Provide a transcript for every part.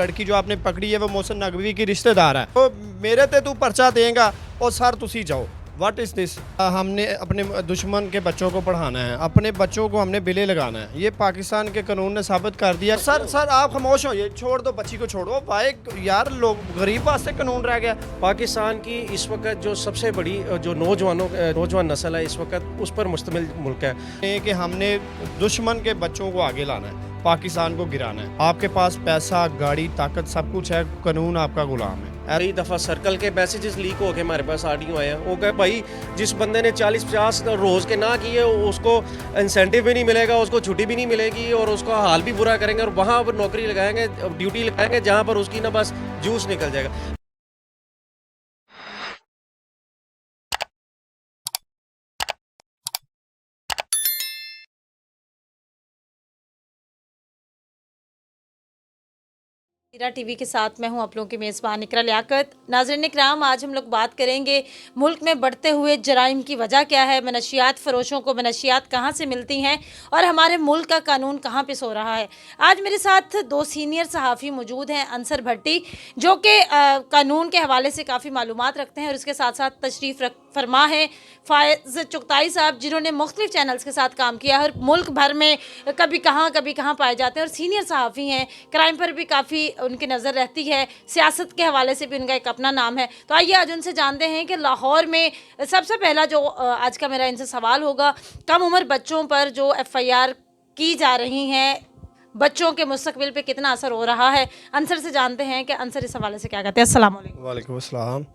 लड़की जो आपने पकड़ी है वो मोहसिन नकवी की रिश्तेदार है, तो मेरे ते तू पर्चा देगा और सर तुसी जाओ। What is this? हमने अपने दुश्मन के बच्चों को पढ़ाना है, अपने बच्चों को हमने बिले लगाना है। ये पाकिस्तान के कानून ने साबित कर दिया। सर आप खामोश हो, ये छोड़ दो, बच्ची को छोड़ो भाई। यार लोग गरीब वास्ते कानून रह गया। पाकिस्तान की इस वक्त जो सबसे बड़ी जो नौजवान नस्ल है इस वक्त उस पर मुश्तमिल मुल्क है कि हमने दुश्मन के बच्चों को आगे लाना है, पाकिस्तान को गिराना है। आपके पास पैसा, गाड़ी, ताकत सब कुछ है, कानून आपका गुलाम है। कई दफ़ा सर्कल के मैसेजेस लीक हो के हमारे पास ऑडियो आए हैं। वो कहे भाई जिस बंदे ने 40-50 रोज़ के ना किए उसको इंसेंटिव भी नहीं मिलेगा, उसको छुट्टी भी नहीं मिलेगी और उसका हाल भी बुरा करेंगे और वहाँ पर नौकरी लगाएंगे, ड्यूटी लगाएंगे जहाँ पर उसकी ना बस जूस निकल जाएगा। हीरा टीवी के साथ मैं हूं आप लोगों की मेज़बान इकरा लियाकत। नाज़रीन इकराम, आज हम लोग बात करेंगे मुल्क में बढ़ते हुए जराइम की वजह क्या है, मनशियात फ़रोशों को मनशियात कहां से मिलती हैं और हमारे मुल्क का कानून कहां पे सो रहा है। आज मेरे साथ दो सीनियर सहाफ़ी मौजूद हैं, अंसर भट्टी जो कि कानून के हवाले से काफ़ी मालूमात रखते हैं, और इसके साथ साथ तशरीफ़ फरमा है फ़ायज़ चुगताई साहब जिन्होंने मुख्तलिफ़ चैनल्स के साथ काम किया है, मुल्क भर में कभी कहाँ पाए जाते हैं, और सीनियर सहाफ़ी हैं, क्राइम पर भी काफ़ी उनकी नज़र रहती है, सियासत के हवाले से भी उनका एक अपना नाम है। तो आइए आज उनसे जानते हैं कि लाहौर में सबसे पहला जो आज का मेरा इनसे सवाल होगा, कम उम्र बच्चों पर जो FIR की जा रही हैं, बच्चों के मुस्तकबिल पे कितना असर हो रहा है। अंसर से जानते हैं कि अंसर इस हवाले से क्या कहते हैं। अस्सलाम वालेकुम। वालेकुम अस्सलाम।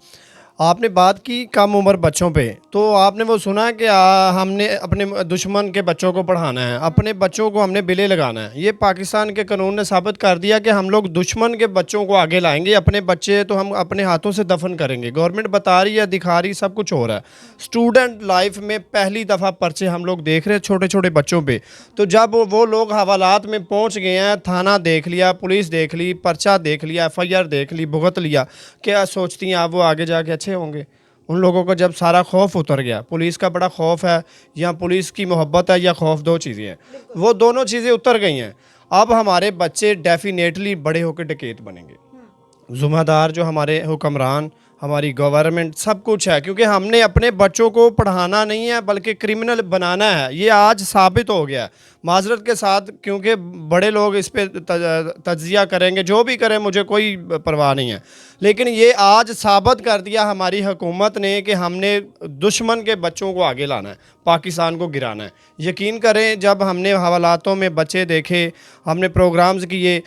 आपने बात की कम उम्र बच्चों पे, तो आपने वो सुना कि हमने अपने दुश्मन के बच्चों को पढ़ाना है, अपने बच्चों को हमने बिले लगाना है। ये पाकिस्तान के कानून ने साबित कर दिया कि हम लोग दुश्मन के बच्चों को आगे लाएंगे, अपने बच्चे तो हम अपने हाथों से दफन करेंगे। गवर्नमेंट बता रही है, दिखा रही, सब कुछ हो रहा है। स्टूडेंट लाइफ में पहली दफ़ा पर्चे हम लोग देख रहे हैं छोटे छोटे बच्चों पर। तो जब वो लोग हवालात में पहुँच गए हैं, थाना देख लिया, पुलिस देख ली, पर्चा देख लिया, FIR देख ली, भुगत लिया, क्या सोचती हैं आप वो आगे जाके होंगे? उन लोगों को जब सारा खौफ उतर गया, पुलिस का बड़ा खौफ है या पुलिस की मोहब्बत है या खौफ, दो चीज़ें हैं, वो दोनों चीज़ें उतर गई हैं। अब हमारे बच्चे डेफिनेटली बड़े होकर डकैत बनेंगे। ज़िम्मेदार जो हमारे हुक्मरान, हमारी गवर्नमेंट, सब कुछ है, क्योंकि हमने अपने बच्चों को पढ़ाना नहीं है बल्कि क्रिमिनल बनाना है। ये आज साबित हो गया माजरत के साथ, क्योंकि बड़े लोग इस पे तज्जिया करेंगे, जो भी करें मुझे कोई परवाह नहीं है, लेकिन ये आज साबित कर दिया हमारी हुकूमत ने कि हमने दुश्मन के बच्चों को आगे लाना है, पाकिस्तान को गिराना है। यकीन करें, जब हमने हवालातों में बच्चे देखे, हमने प्रोग्राम्स किए,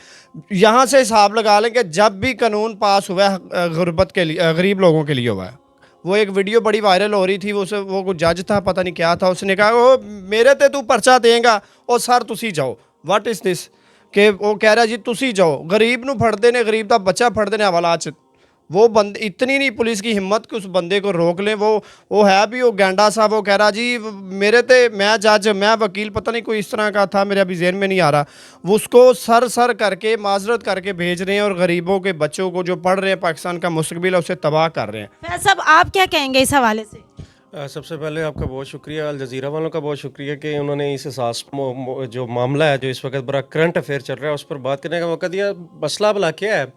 यहाँ से हिसाब लगा लें कि जब भी कानून पास हुआ है गुरबत के लिए, गरीब लोगों के लिए हुआ है। वो एक वीडियो बड़ी वायरल हो रही थी, वो कोई जज था, पता नहीं क्या था, उसने कहा वो मेरे ते तू पर्चा देगा और सर तुसी जाओ। What is this? कि वो कह रहा जी तुसी जाओ, गरीब नू फड़ते ने, गरीब का बच्चा फड़ते ने हवालात। वो बंदे, इतनी नहीं पुलिस की हिम्मत कि उस बंदे को रोक लें। वो है भी वो गेंडा सा, वो कह रहा जी मेरे ते, मैं जज, मैं वकील, पता नहीं कोई इस तरह का था, मेरे अभी जेहन में नहीं आ रहा। वो उसको सर करके माजरत करके भेज रहे हैं, और गरीबों के बच्चों को जो पढ़ रहे हैं, पाकिस्तान का मुस्तकबिल है, उसे तबाह कर रहे हैं। फैज़ साहब, आप क्या कहेंगे इस हवाले से? सबसे पहले आपका बहुत शुक्रिया, अल जज़ीरा वालों का बहुत शुक्रिया कि उन्होंने इस एहसास जो मामला है जो इस वक्त बड़ा करंट अफेयर चल रहा है उस पर बात करने का मौका दिया। मसला भला क्या है?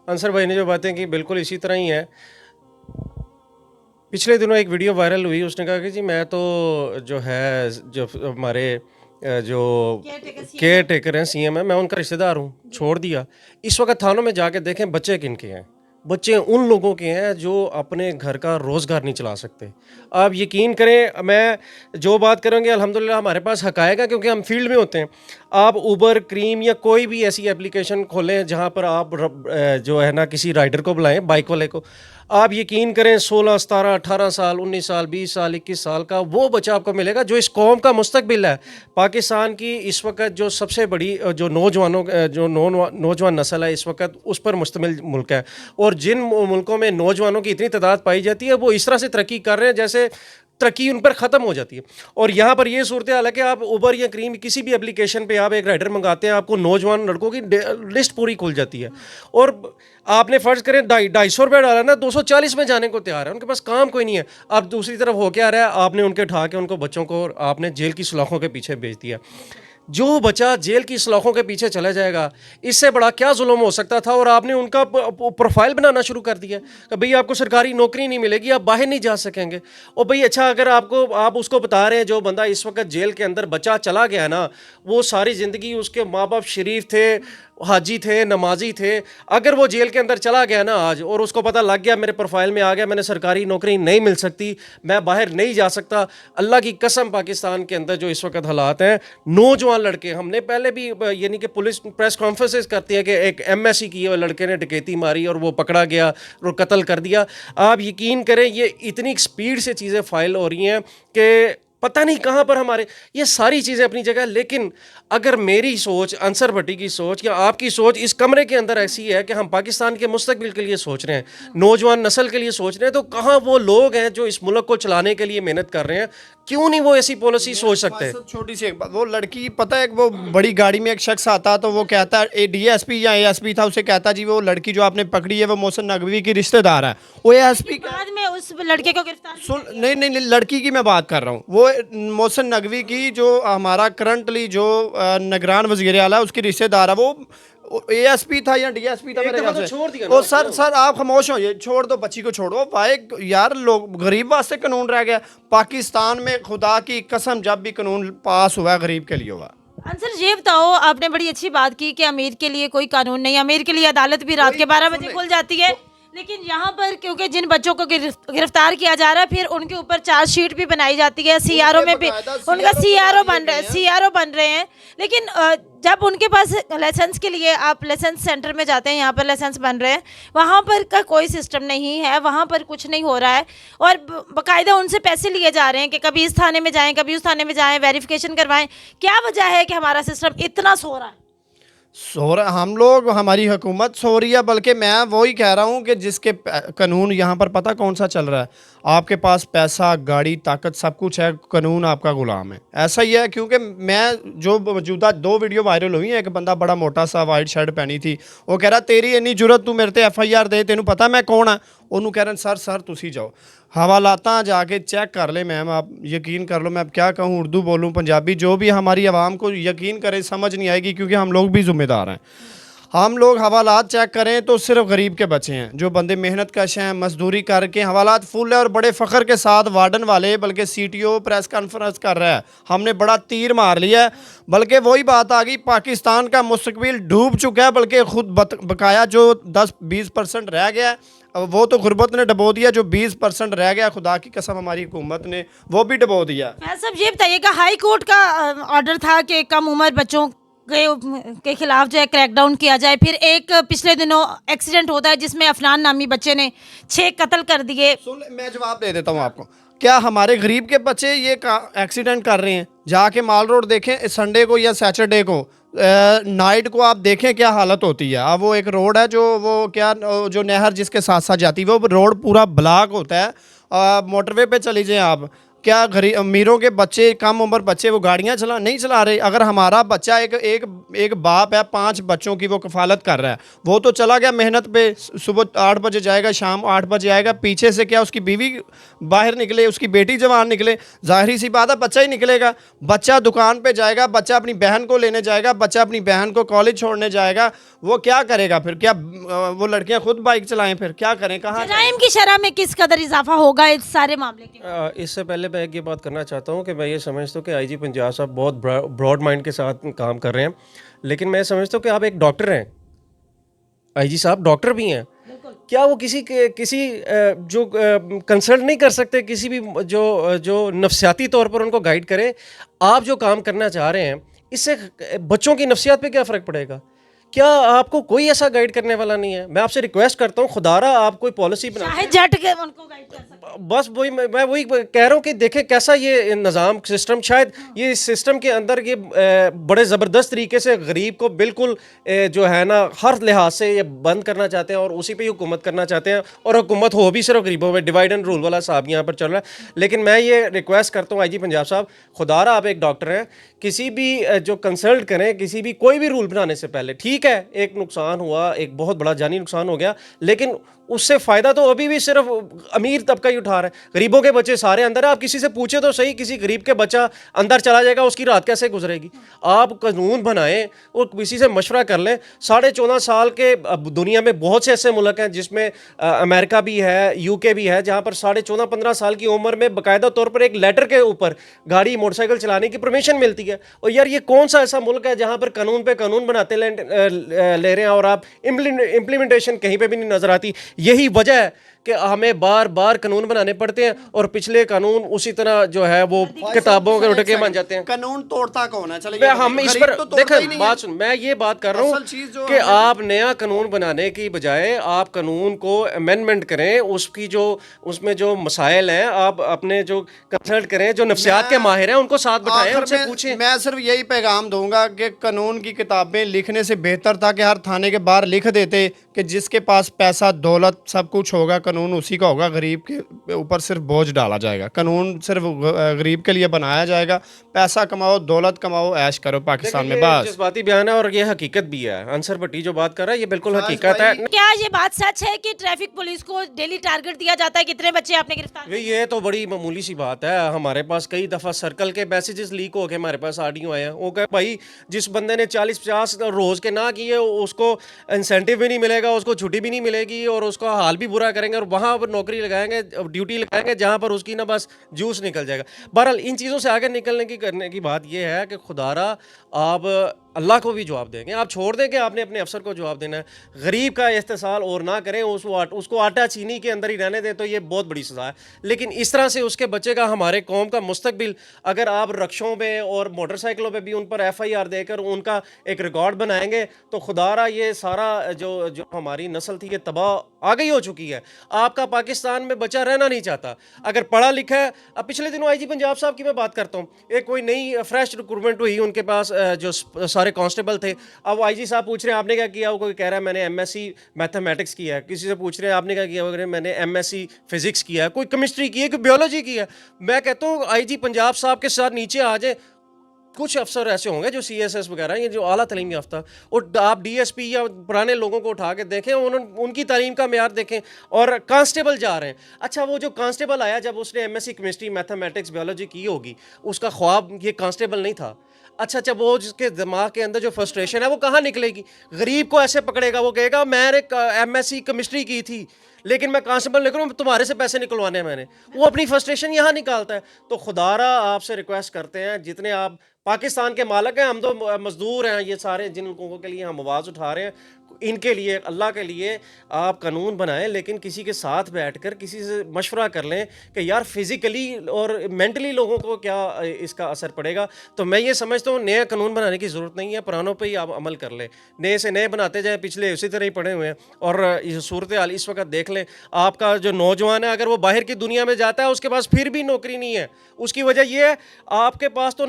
अंसर भाई ने जो बातें की बिल्कुल इसी तरह ही है। पिछले दिनों एक वीडियो वायरल हुई, उसने कहा कि जी मैं तो जो है, जो हमारे जो केयर टेकर हैं, CM है, मैं उनका रिश्तेदार हूँ, छोड़ दिया। इस वक्त थानों में जाके देखें बच्चे किन के हैं। बच्चे उन लोगों के हैं जो अपने घर का रोज़गार नहीं चला सकते। आप यकीन करें, मैं जो बात करूँगी अल्हम्दुलिल्लाह हमारे पास हक़ायक़ है, क्योंकि हम फील्ड में होते हैं। आप उबर, क्रीम या कोई भी ऐसी एप्लीकेशन खोलें जहाँ पर आप जो है ना किसी राइडर को बुलाएं, बाइक वाले को, आप यकीन करें 16, 17, 18 साल, 19 साल, 20 साल, 21 साल का वो बच्चा आपको मिलेगा जो इस कौम का मुस्तकबिल है। पाकिस्तान की इस वक्त जो सबसे बड़ी जो नौजवान नस्ल है इस वक्त उस पर मुश्तमिल मुल्क है, और जिन मुल्कों में नौजवानों की इतनी तादाद पाई जाती है वो इस तरह से तरक्की कर रहे हैं जैसे तरक्की उन पर ख़त्म हो जाती है। और यहाँ पर ये सूरत हाल है कि आप उबर या क्रीम किसी भी एप्लीकेशन पे आप एक राइडर मंगाते हैं, आपको नौजवान लड़कों की लिस्ट पूरी खुल जाती है, और आपने फ़र्ज़ करें 250 डाला ना, 240 में जाने को तैयार है, उनके पास काम कोई नहीं है। अब दूसरी तरफ हो क्या रहा है, आपने उनके उठा के उनको बच्चों को आपने जेल की सलाखों के पीछे भेज दिया। जो बच्चा जेल की सलाखों के पीछे चला जाएगा, इससे बड़ा क्या जुल्म हो सकता था। और आपने उनका प्रोफाइल बनाना शुरू कर दिया कि भाई आपको सरकारी नौकरी नहीं मिलेगी, आप बाहर नहीं जा सकेंगे। और भाई अच्छा, अगर आप उसको बता रहे हैं जो बंदा इस वक्त जेल के अंदर बच्चा चला गया ना, वो सारी ज़िंदगी उसके माँ बाप शरीफ थे, हाजी थे, नमाजी थे, अगर वो जेल के अंदर चला गया ना आज और उसको पता लग गया मेरे प्रोफाइल में आ गया मैंने सरकारी नौकरी नहीं मिल सकती, मैं बाहर नहीं जा सकता, अल्लाह की कसम पाकिस्तान के अंदर जो इस वक्त हालात हैं, नौजवान लड़के, हमने पहले भी यानी कि पुलिस प्रेस कॉन्फ्रेंसेस करती है कि एक MSc किए हुए लड़के ने डकैती मारी और वो पकड़ा गया और कत्ल कर दिया। आप यकीन करें ये इतनी स्पीड से चीज़ें फाइल हो रही हैं कि पता नहीं कहाँ पर हमारे, ये सारी चीज़ें अपनी जगह। लेकिन अगर मेरी सोच, अंसर भट्टी की सोच या आपकी सोच इस कमरे के अंदर ऐसी है कि हम पाकिस्तान के मुस्तकबिल के लिए सोच रहे हैं, नौजवान नस्ल के लिए सोच रहे हैं, तो कहाँ वो लोग हैं जो इस मुल्क को चलाने के लिए मेहनत कर रहे हैं? क्यों नहीं वो ऐसी पॉलिसी सोच सकते? छोटी सी एक बात, वो लड़की पता है वो बड़ी गाड़ी में एक शख्स आता तो वो कहता है DSP या ASP था, उसे कहता जी वो लड़की जो आपने पकड़ी है वो मोहसिन नकवी की रिश्तेदार है। वो ASP बाद में उस लड़के को गिरफ्तार सुन, नहीं नहीं नहीं, लड़की की मैं बात कर रहा हूँ। वो मोहसिन नकवी की जो हमारा करंटली जो निगरान वज़ीर आला उसकी रिश्तेदार है, वो ASP था या DSP था मेरे ख्याल से। छोड़ दिया ओ सर आप खामोश हो, ये छोड़ दो, बच्ची को छोड़ो भाई यार, लोग गरीब वास्ते कानून रह गया पाकिस्तान में। खुदा की कसम जब भी कानून पास हुआ गरीब के लिए हुआ। आंसर ये बताओ, आपने बड़ी अच्छी बात की कि अमीर के लिए कोई कानून नहीं, अमीर के लिए अदालत भी रात के 12 बजे खुल जाती है, लेकिन यहाँ पर क्योंकि जिन बच्चों को गिरफ्तार किया जा रहा है फिर उनके ऊपर चार्जशीट भी बनाई जाती है, CRO में भी उनका CRO बन रहे हैं। लेकिन जब उनके पास लाइसेंस के लिए आप लाइसेंस सेंटर में जाते हैं, यहाँ पर लाइसेंस बन रहे हैं, वहाँ पर का कोई सिस्टम नहीं है, वहाँ पर कुछ नहीं हो रहा है और बाकायदा उनसे पैसे लिए जा रहे हैं कि कभी इस थाने में जाएं, कभी उस थाने में जाएं, वेरिफिकेशन करवाएं। क्या वजह है कि हमारा सिस्टम इतना सो रहा है? सो रहा, हम लोग, हमारी हुकूमत सो रही है। बल्कि मैं वही कह रहा हूँ कि जिसके कानून यहाँ पर पता कौन सा चल रहा है, आपके पास पैसा, गाड़ी, ताकत, सब कुछ है, कानून आपका गुलाम है। ऐसा ही है, क्योंकि मैं जो मौजूदा 2 वीडियो वायरल हुई हैं, एक बंदा बड़ा मोटा सा वाइट शर्ट पहनी थी, वो कह रहा तेरी इन्नी जरूरत, तू मेरे ते FIR दे, तेनू पता मैं कौन है? उन्होंने कह रहे सर तुसी जाओ, हवालाता जाके चेक कर ले मैम, आप यकीन कर लो। मैं अब क्या कहूँ, उर्दू बोलूँ, पंजाबी, जो भी हमारी आवाम को यकीन करे समझ नहीं आएगी, क्योंकि हम लोग भी ज़िम्मेदार हैं। हम लोग हवालात चेक करें तो सिर्फ गरीब के बच्चे हैं, जो बंदे मेहनत कश हैं, मजदूरी करके, हवालात फुल है। और बड़े फ़ख्र के साथ वार्डन वाले, बल्कि CTO प्रेस कॉन्फ्रेंस कर रहा है, हमने बड़ा तीर मार लिया है। बल्कि वही बात आ गई, पाकिस्तान का मुस्तकबिल डूब चुका है, बल्कि खुद बकाया जो 10-20% रह गया है वो तो गुर्बत ने डबो दिया, जो 20% रह गया खुदा की कसम हमारी हुकूमत ने वो भी डबो दिया। फैज साहब ये बताइएगा, हाई कोर्ट का ऑर्डर था कि कम उम्र बच्चों के खिलाफ जो है क्रैकडाउन किया जाए, फिर एक पिछले दिनों एक्सीडेंट होता है जिसमें अफनान नामी बच्चे ने 6 कत्ल कर दिए। सुन, मैं जवाब दे देता हूँ आपको। क्या हमारे गरीब के बच्चे ये एक्सीडेंट कर रहे हैं? जाके माल रोड देखें संडे को या सैटरडे को, नाइट को आप देखें क्या हालत होती है। अब वो एक रोड है जो वो क्या जो नहर जिसके साथ साथ जाती है, वो रोड पूरा ब्लॉक होता है। मोटरवे पे चली जाएं आप, क्या गरीब अमीरों के बच्चे, कम उम्र बच्चे वो गाड़ियाँ नहीं चला रहे। अगर हमारा बच्चा एक बाप है, 5 बच्चों की वो कफालत कर रहा है, वो तो चला गया मेहनत पे, सुबह 8 बजे जाएगा, शाम 8 बजे आएगा, पीछे से क्या उसकी बीवी बाहर निकले, उसकी बेटी जवान निकले, जाहिर सी बात है बच्चा ही निकलेगा। बच्चा दुकान पे जाएगा, बच्चा अपनी बहन को लेने जाएगा, बच्चा अपनी बहन को कॉलेज छोड़ने जाएगा, वो क्या करेगा फिर? क्या वो लड़कियां खुद बाइक चलाएं? फिर क्या करें? कहाँ जराइम की शरह में किस कदर इजाफा होगा इस सारे मामले के? इससे पहले मैं एक ये बात करना चाहता हूँ कि मैं ये समझता हूँ कि IG पंजाब साहब बहुत ब्रॉड माइंड के साथ काम कर रहे हैं, लेकिन मैं समझता हूँ कि आप एक डॉक्टर हैं, IG साहब डॉक्टर भी हैं, क्या वो किसी जो कंसल्ट नहीं कर सकते, किसी भी जो नफ्सियाती तौर पर उनको गाइड करे? आप जो काम करना चाह रहे हैं इससे बच्चों की नफ्सियात पे क्या फ़र्क पड़ेगा? क्या आपको कोई ऐसा गाइड करने वाला नहीं है? मैं आपसे रिक्वेस्ट करता हूँ, खुदारा आप कोई पॉलिसी बना, चाहे जट के उनको गाइड कर सकते हैं। बस वही मैं वही कह रहा हूँ कि देखें कैसा ये निज़ाम सिस्टम, शायद ये सिस्टम के अंदर ये बड़े ज़बरदस्त तरीके से गरीब को बिल्कुल जो है ना हर लिहाज से ये बंद करना चाहते हैं और उसी पे ही हुकूमत करना चाहते हैं, और हुकूमत हो भी सिर्फ गरीबों में, डिवाइड एंड रूल वाला साहब यहाँ पर चल रहा है। लेकिन मैं ये रिक्वेस्ट करता हूँ IG पंजाब साहब, खुदारा आप एक डॉक्टर हैं, किसी भी जो कंसल्ट करें, किसी भी कोई भी रूल बनाने से पहले, ठीक ठीक है, एक नुकसान हुआ, एक बहुत बड़ा जानी नुकसान हो गया, लेकिन उससे फ़ायदा तो अभी भी सिर्फ अमीर तबका ही उठा रहा है। गरीबों के बच्चे सारे अंदर है। आप किसी से पूछे तो सही, किसी गरीब के बच्चा अंदर चला जाएगा, उसकी रात कैसे गुजरेगी? आप कानून बनाएं और किसी से मशवरा कर लें। 14.5 साल के अब दुनिया में बहुत से ऐसे मुल्क हैं जिसमें अमेरिका भी है, यूके भी है, जहाँ पर 14.5-15 साल की उम्र में बाकायदा तौर पर एक लेटर के ऊपर गाड़ी मोटरसाइकिल चलाने की परमिशन मिलती है। और यार ये कौन सा ऐसा मुल्क है जहाँ पर कानून पे कानून बनाते ले रहे हैं और आप इम्प्लीमेंटेशन कहीं पे भी नहीं नजर आती। यही वजह है कि हमें बार बार कानून बनाने पड़ते हैं और पिछले कानून उसी तरह जो है वो किताबों के उठके बन जाते हैं। कानून तोड़ता कौन है? चलिए मैं हम इस पर देखें, बात सुन, मैं ये बात कर रहा हूँ कि आप नया कानून बनाने की बजाय आप कानून को अमेंडमेंट करें, उसकी जो उसमें जो मसाइल हैं आप अपने जो कंसल्ट करें, जो नफ्सियात के माहिर हैं उनको साथ बिठाएं, उनसे पूछें। मैं सिर्फ यही पैगाम दूंगा कि कानून की किताबें लिखने से बेहतर था कि हर थाने के बाहर लिख देते कि जिसके पास पैसा दौलत सब कुछ होगा कानून उसी का होगा, गरीब के ऊपर सिर्फ बोझ डाला जाएगा। कानून सिर्फ गरीब के लिए बनाया जाएगा। पैसा कमाओ, दौलत कमाओ, ऐश करो पाकिस्तान में, बस। जज्बाती बयान है और ये हकीकत भी है। अंसर भट्टी जो बात कर रहा है ये बिल्कुल हकीकत है। क्या ये बात सच है कि ट्रैफिक पुलिस को डेली टारगेट दिया जाता है? कितने बच्चे आपने गिरफ्तार? ये तो बड़ी मामूली सी बात है। हमारे पास कई दफ़ा सर्कल के मैसेजेस लीक हो के हमारे पास ऑडियो आए हैं। वो कहे भाई जिस बंदे ने 40-50 रोज़ के ना किए उसको इंसेंटिव भी नहीं मिलेगा, उसको छुट्टी भी नहीं मिलेगी और उसका हाल भी बुरा करेंगे और वहाँ पर नौकरी लगाएंगे, ड्यूटी लगाएंगे जहाँ पर उसकी ना बस जूस निकल जाएगा। बहरहाल इन चीज़ों से आगे निकलने की करने की बात यह है कि खुदारा आप अल्लाह को भी जवाब देंगे। आप छोड़ दें कि आपने अपने अफसर को जवाब देना है। गरीब का इस्तेसाल और ना करें, उसको आटा चीनी के अंदर ही रहने दें, तो ये बहुत बड़ी सज़ा है। लेकिन इस तरह से उसके बच्चे का, हमारे कौम का मुस्तकबिल अगर आप रक्षों में और मोटरसाइकिलों पे भी उन पर FIR देकर उनका एक रिकॉर्ड बनाएंगे तो खुदारा ये सारा जो हमारी नस्ल थी ये तबाह आ गई हो चुकी है। आपका पाकिस्तान में बच्चा रहना नहीं चाहता अगर पढ़ा लिखा है। अब पिछले दिनों IG पंजाब साहब की मैं बात करता हूँ, एक कोई नई फ्रेश रिक्रूटमेंट हुई, उनके पास जो सारे कांस्टेबल थे। अब IG साहब पूछ रहे हैं आपने क्या किया? वो कोई कह रहा है मैंने MSc मैथमेटिक्स किया है। किसी से पूछ रहे हैं आपने क्या किया? वो कह रहे हैं मैंने MSc फिजिक्स किया है। कोई केमिस्ट्री की है, कोई बायोलॉजी की है। मैं कहता हूँ IG पंजाब साहब के साथ नीचे आ जाए। कुछ अफसर ऐसे होंगे जो CSS वगैरह, ये जो आला तालीम याफ्ता, और आप DSP या पुराने लोगों को उठा के देखें, उनकी तालीम का मेयार देखें। और कांस्टेबल जा रहे हैं। अच्छा, वो जो कांस्टेबल आया जब उसने MSc केमिस्ट्री मैथमेटिक्स बायोलॉजी की होगी, उसका ख्वाब ये कांस्टेबल नहीं था। अच्छा, वो जिसके दिमाग के अंदर जो फ्रस्ट्रेशन है वो कहाँ निकलेगी? गरीब को ऐसे पकड़ेगा, वो कहेगा मैंने MSc केमिस्ट्री की थी लेकिन मैं कांस्टेबल निकलूँ, तुम्हारे से पैसे निकलवाने हैं मैंने। वो अपनी फ्रस्ट्रेशन यहाँ निकालता है। तो खुदारा आपसे रिक्वेस्ट करते हैं, जितने आप पाकिस्तान के मालिक हैं, हम तो मजदूर हैं, ये सारे जिन लोगों के लिए हम आवाज़ उठा रहे हैं, इनके लिए, अल्लाह के लिए आप कानून बनाएं, लेकिन किसी के साथ बैठकर किसी से मशवरा कर लें कि यार फिज़िकली और मेंटली लोगों को क्या इसका असर पड़ेगा। तो मैं ये समझता हूँ नया कानून बनाने की ज़रूरत नहीं है, पुरानों पे ही आप अमल कर लें। नए से नए बनाते जाए, पिछले उसी तरह ही पड़े हुए हैं। और ये सूरत हाल इस वक्त देख लें, आपका जो नौजवान है अगर वो बाहर की दुनिया में जाता है उसके पास फिर भी नौकरी नहीं है। उसकी वजह यह है आपके पास तो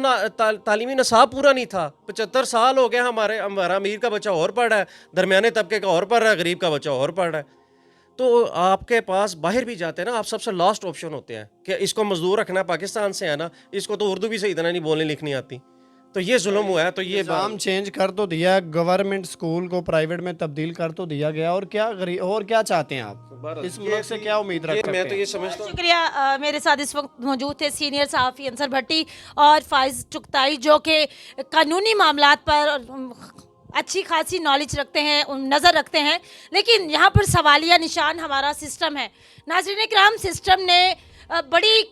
तालीमी नसाब पूरा नहीं था। 75 साल हो गया, हमारा अमीर का बच्चा और पढ़ रहा है, दरमियाने तबके का और पढ़ रहा है, गरीब का बच्चा और पढ़ रहा है। तो आपके पास बाहर भी जाते हैं ना, आप सबसे लास्ट ऑप्शन होते हैं कि इसको मजदूर रखना, पाकिस्तान से है ना, इसको तो उर्दू भी सही तरह नहीं बोलने लिखनी आती। तो ये जुल्म हुआ है। तो ये निज़ाम चेंज कर तो दिया, गवर्नमेंट स्कूल को प्राइवेट में तब्दील कर तो दिया गया, और क्या चाहते हैं आप? इस मुल्क से क्या उम्मीद रखते हैं? मैं तो ये समझता हूँ। शुक्रिया। मेरे साथ इस वक्त मौजूद थे सीनियर सहाफ़ी अंसर भट्टी और फाइज चुगताई, जो कि कानूनी मामलात पर अच्छी खासी नॉलेज रखते हैं, नज़र रखते हैं। लेकिन यहाँ पर सवालिया निशान हमारा सिस्टम है। नाज़रीन इकराम, सिस्टम ने बड़ी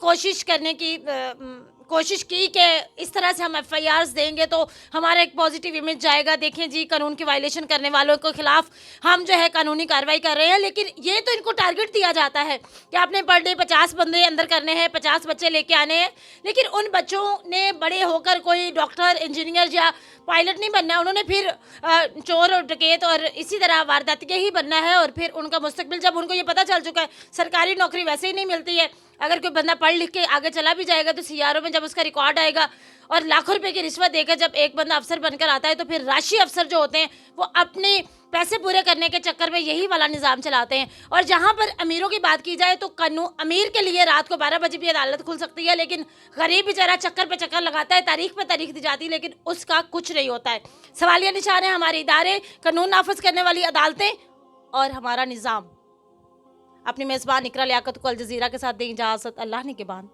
कोशिश की कि इस तरह से हम FIRs देंगे तो हमारा एक पॉजिटिव इमेज जाएगा, देखें जी कानून की वायलेशन करने वालों के खिलाफ हम जो है कानूनी कार्रवाई कर रहे हैं। लेकिन ये तो इनको टारगेट दिया जाता है कि आपने पर डे 50 बंदे अंदर करने हैं, 50 बच्चे लेके आने हैं। लेकिन उन बच्चों ने बड़े होकर कोई डॉक्टर, इंजीनियर या पायलट नहीं बनना है। उन्होंने फिर चोर और डकैत और इसी तरह वारदातिया ही बनना है। और फिर उनका मुस्तकबिल, जब उनको ये पता चल चुका है सरकारी नौकरी वैसे ही नहीं मिलती है, अगर कोई बंदा पढ़ लिख के आगे चला भी जाएगा तो CRO में जब उसका रिकॉर्ड आएगा और लाखों रुपए की रिश्वत देकर जब एक बंदा अफसर बनकर आता है तो फिर राशि अफसर जो होते हैं वो अपनी पैसे पूरे करने के चक्कर में यही वाला निज़ाम चलाते हैं। और जहाँ पर अमीरों की बात की जाए तो कानून अमीर के लिए रात को 12 बजे भी अदालत खुल सकती है, लेकिन गरीब बेचारा चक्कर पे चक्कर लगाता है, तारीख पे तारीख दी जाती है, लेकिन उसका कुछ नहीं होता है। सवालिया निशान है हमारे इदारे, कानून नाफिज करने वाली अदालतें और हमारा निज़ाम। अपनी मेज़बान इकरा लियाकत को अल जज़ीरा के साथ दें इजाज़त। अल्लाह निगहबान।